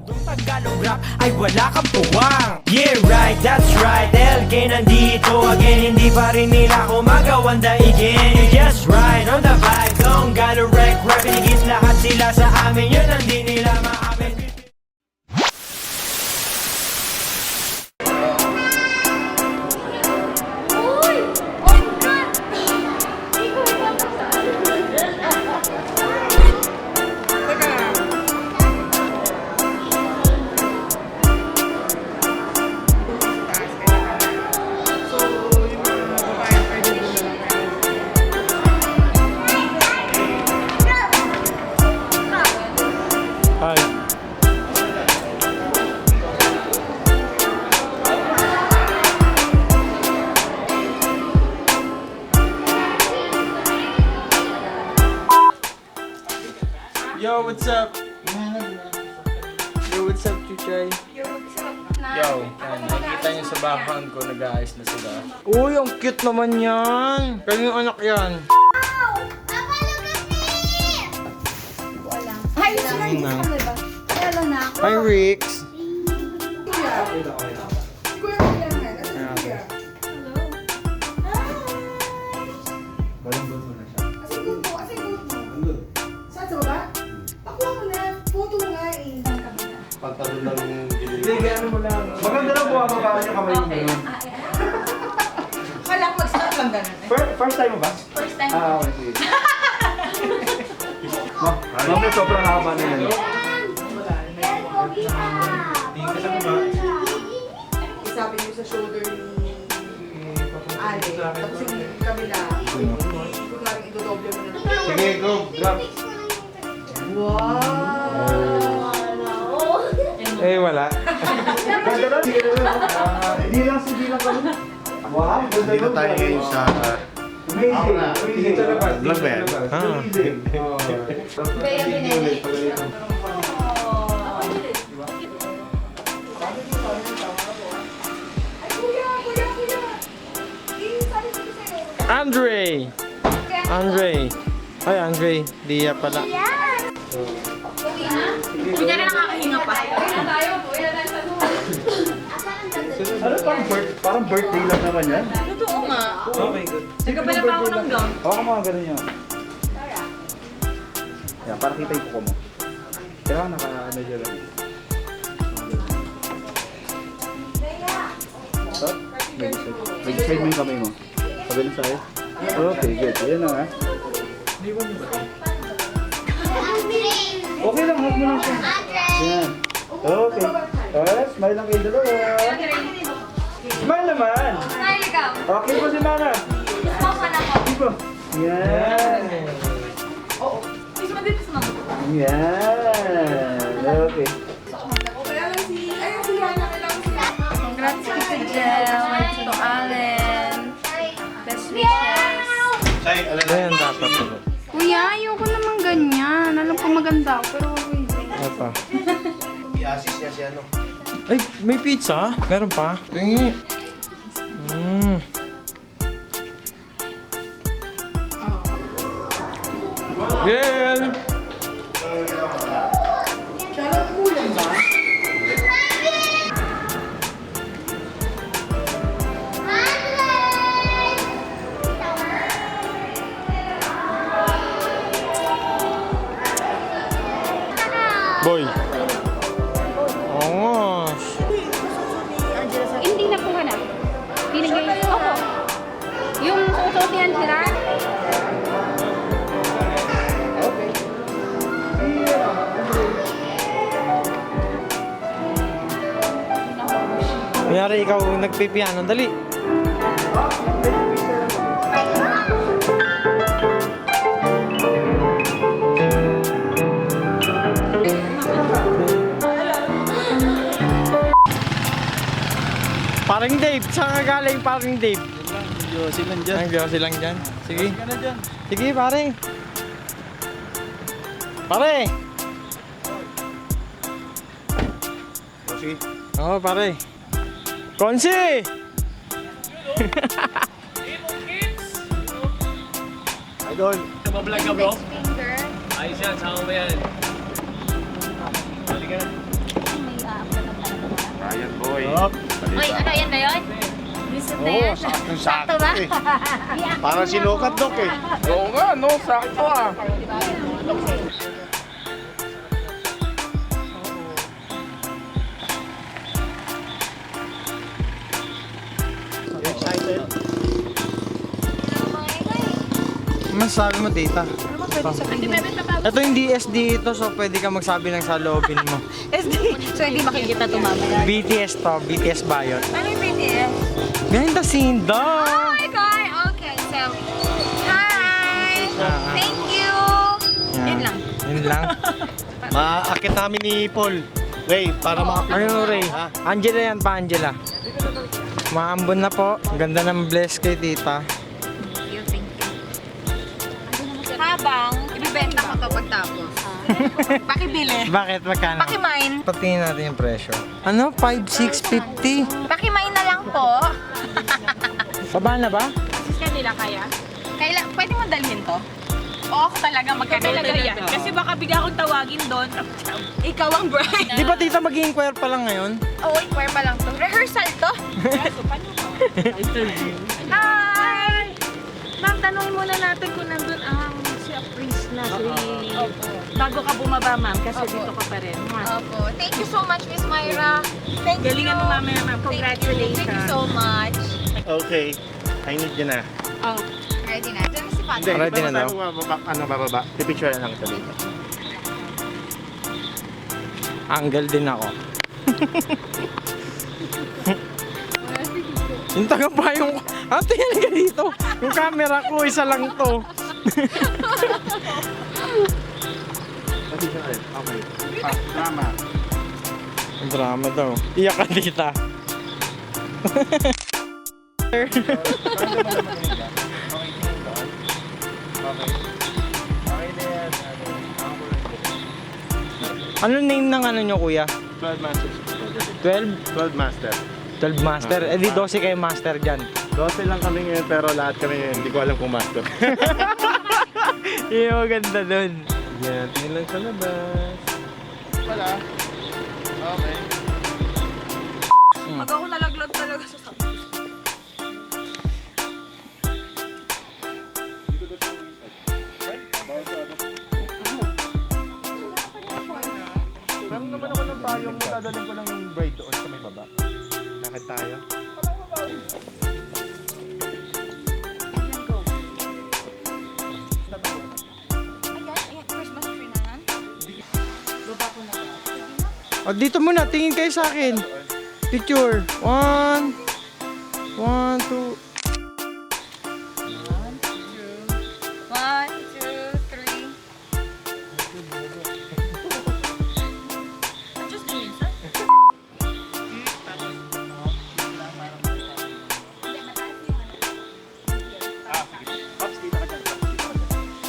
Kung Tagalog rap ay wala kang puwang. Yeah right, that's right, LK nandito again. Hindi pa rin nila ako magawan daigin. Yes right, on the vibe, don't gotta wreck rap. Pinigis lahat sila sa amin, yun ang di nila maamin. Yo, what's up? Yo, what's up, Chuchay? Yo, Yan, nakikita niyo sa background ko, nag-aayos na sila. Uy, ang cute naman yan! Kanyang anak yan. Hi, sir. Kaya lang na ako. Hi, Rix! Pagtalon ng gilid. Sige, ano mo lang. Maganda lang po ako kaya kamay mo. Kala ko mag-start lang ganun. First time mo ba? First time. Okay, sige. Mami, sobrang haba na yan. Isabi niyo sa shoulder ni Ali. Tapos yung kabila. Kung lang idodoble mo na. Sige, go, drop. Eh, wala. Ganda lang. Hindi lang kami. Wow, ganda Dito tayo ngayon sa Amazing. vlog ba yan? Amazing. Kaya binili. Andre! Andre! Ay, Andre. Dia pala. Hindi na nakakahinga pa. Ano parang birthday lang naman yan? Totoo nga. Okay, good. Nagkabala pa ako ng gown. Oo, mga ganun yan. Yan, para kita yung kuko mo. Kaya naka-medyo lang. So, may side mo yung kamay mo. Sabi na sa'yo. Okay, good. Ayan na nga. Okay lang, hug mo lang siya. Yan. Okay. Smile lang kayo dalawa. Smile naman. Smile ikaw. Okay po si Mama. Smoke ka na ako. Okay po. Yan. Please mo dito sa mga. Yan. Okay. Kaya lang si... Ayun, si Yana. Kailangan si Yana. Congrats to Jel, to Allen. Best wishes. Ayan, dapat ito. Kuya, ayoko naman ganyan. Alam ko maganda ako, pero wait. Ano pa? I-assist niya si ano. Ay, may pizza? Meron pa? Tingi. Girl! Kailangan kulang ba? Boy. Oh, Hindi na po na. Binigay. Opo. Yung susunod ni Angela, kunyari ikaw nagpipiano, dali. Paring Dave, saan ka galing paring Dave? Silang dyan. Ang Diyos silang dyan. Sige. Sige, pare. Pare! Sige. Oo, pare. Konsi! Idol. Nagbablog ka bro? Finger. Ayos yan, sama mo yan. Balik ka na. Uy, ano yan na yun? Lisod na yan. Sakto ba? Para sinukat, Dok eh. Oo nga, no? Sakto ah. Excited? Masasabi mo, tita? Hindi bebe pa Ito yung DSD ito, so pwede ka magsabi ng saloobin mo. So hindi makikita to mamaya. BTS to, BTS Bayot. Ano yung BTS? Behind the scene daw! Oh my God! Okay, so... Hi! Thank you! Yun lang. Yun lang. Maakit namin ni Paul. Ray, para Ano, Ray? Ha? Angela yan pa, Angela. Maambon na po. Ganda ng bless kay tita. Thank you. Habang ibibenta ko to pagtapos. Pakibili. Bakit? Magkano? Pakimine. Patingin natin yung presyo. Ano? 5,650? Pakimine na lang po. Baba na ba? Kanila kaya? Pwede mo dalhin to? Oo, ako talaga magkakalaga yan. Kasi baka bigla akong tawagin doon. Ikaw ang bride. Di ba tita mag-inquire pa lang ngayon? Oo, inquire pa lang to. Rehearsal to. Hi! Ma'am, tanungin muna natin kung nandun ang si Apris na si... Bago ka bumaba, ma'am, kasi dito ka pa rin. Opo. Thank you so much, Miss Myra. Thank Galingan mo, you. ma'am. Congratulations. Thank you so much. Okay. I need you na. Oh. Ready na. Diyan si Pat. Hindi, Ready na daw? bababa. Pipicture na lang ito dito. Angle din ako. Yung taga pa yung... Ate, yan ka dito. Yung camera ko, isa lang to. Picture ulit. Okay. Drama. Ang drama daw. Iyak ka tita. Ano name ng ano nyo kuya? 12 masters. 12? 12 master. 12 master. Eh di 12 kayo master dyan. 12 lang kami ngayon pero lahat kami ngayon hindi ko alam kung master. Yung maganda dun. Yan, tingin lang sa labas. Wala. Okay. Pag ako nalaglag talaga sa sabi. Meron naman ako ng payong mo, dadalhin ko lang yung braid doon sa may baba. Lakad tayo. Christmas tree na yan. O dito muna, tingin kayo sa akin. Picture. 1, 2. 1, 2, 3. Just minsan. Pops, dito ka dyan. Pops, dito ka dyan.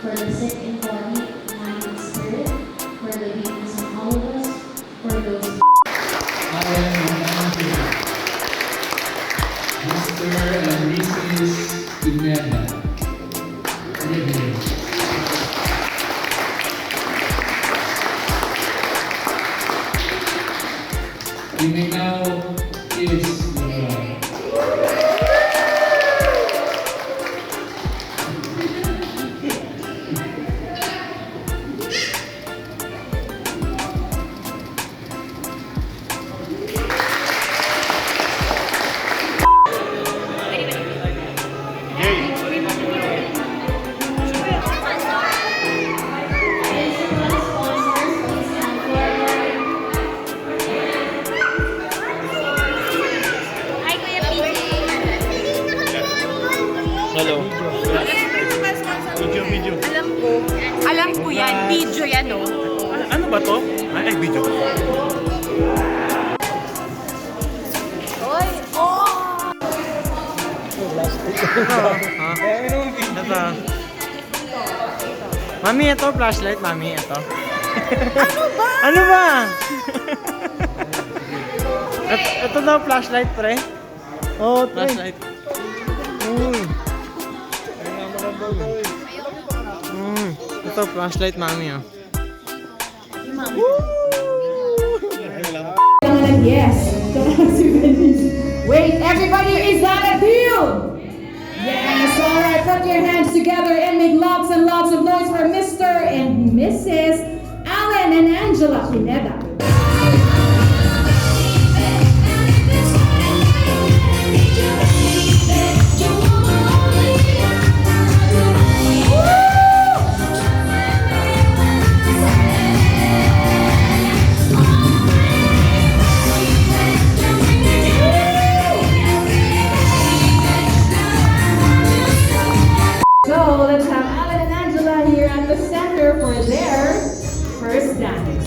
For the sick in body, mind, and spirit, for the weakness of all of us, for those Mr. and Mrs. Pineda. Good evening. You may now kiss the bride. Hi, Kuya PJ. Hello. Video. Alam ko yan. Video yan, oh. Ano ba to? Ay, video ba? Oy! Oh! Ha? Ito. Mami, ito. Flashlight, mami. Ito. Ano ba? Ito daw, flashlight, pre. Oh, tre. Flashlight. Uy. Ito, flashlight, mami, oh. Yes. Wait, everybody, is that a deal? Yes, all right, put your hands together and make lots and lots of noise for Mr. and Mrs. Alan and Angela Pineda. So let's have Alan and Angela here at the center for their first dance.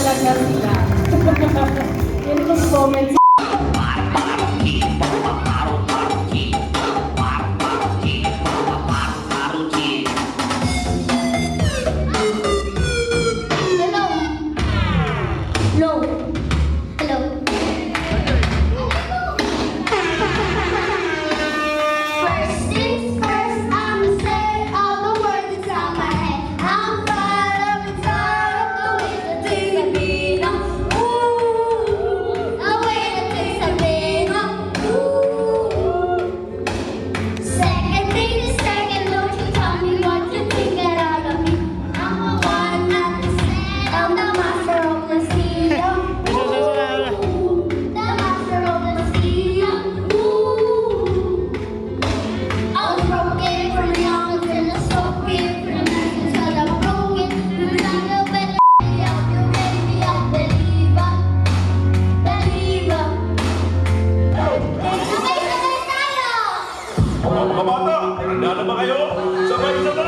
talaga sila. Yan yung comments. Hello. Hello. First things first, I'ma say all the words that's on my head. I'm fired up and tired of the way that things have been. Ooh, the way that things have been. Ooh. Second thing is second, don't you tell me what you think get out of me. I'm the one that is sad, I'm the master of the sea. The master of the sea. Ooh. I was broken from young till I spoken from the message that I'm broken. But I'm the better of you, baby, I believe her. Believe her. Sabay-sabay tayo! Mga bata, handa na ba kayo? Sabay-sabay!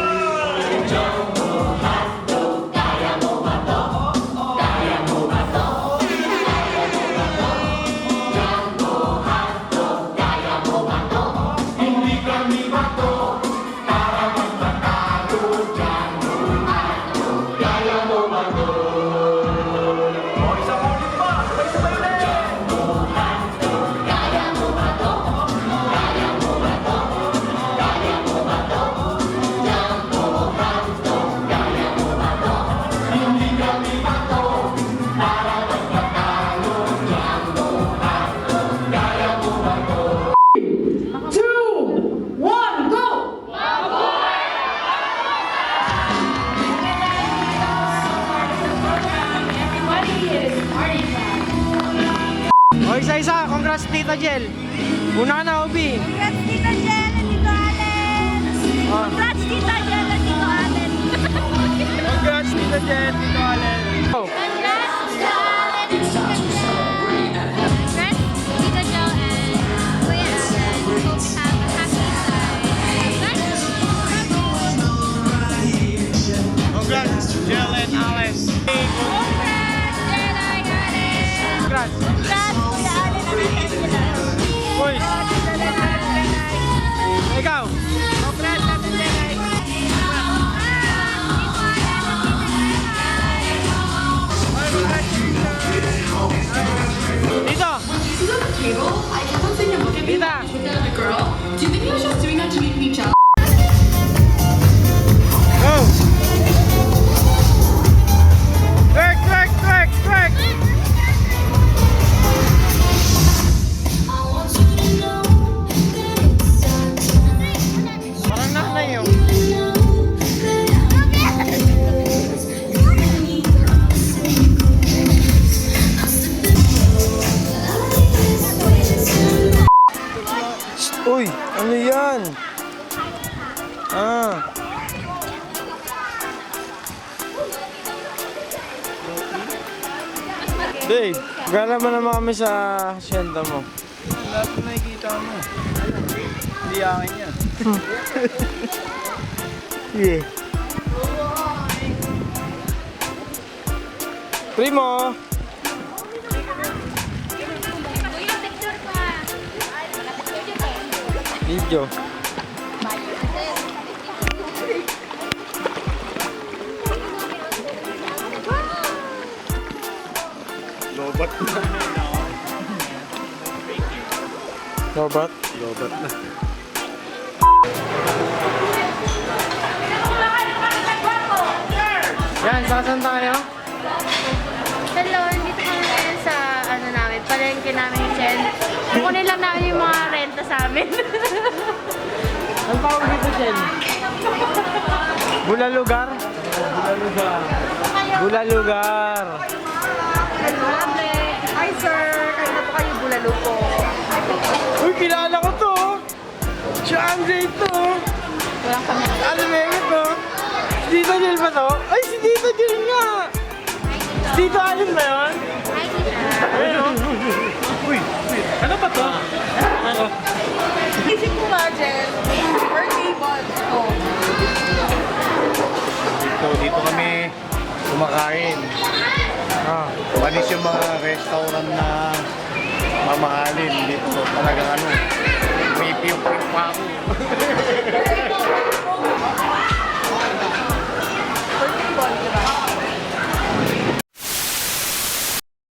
O, isa-isa. Congrats, Tita Jel. Una ka na, Obi. Congrats, Tita Jen and Tito Allen! Congrats, Tita Jen and Tito Allen! Congrats, Tita Jel, Tito Allen. Oh. Congrats, Tito Allen and Tita Jen! Congrats, Tita Jo and Kuya Allen. Hope you have a happy life. Congrats, Jel and Allen. Congrats, Jen and Allen! Congrats. Congrats, Kuya Allen and Angela! Uy, ikaw. Congrats, Tita Jen! Dito. Tita. Go. Twerk, twerk, twerk, twerk. Parang knock na yun. Uy, ano yan? Ah. Dave, gala mo naman kami sa hacienda mo. Lahat na nakikita mo. Hindi akin yan. Yeah. Primo! Video. Lobat na. Robot? Lobat na. Yan, saan tayo? Hello, dito kami ngayon sa ano namin, palengke namin ni Chen. Kukunin lang namin yung mga renta sa amin. Ang tawag dito, Jen? Bulalugar? Bulalugar. Hi sir, kayo na po kayo bulalo po. Uy, kilala ko to. Si Andre ito. Ano ba ito? Si Tito Jel ba to? Ay, si Tito Jel nga. Si Tito Allen ba yun? Ayun o. Uy, ano ba to? Ano? Isip ko nga, Jen, birthday bond ko. Dito kami kumakain. Ah. panis yung mga restaurant na mamahalin dito. Talagang ano, may piyok pa ako.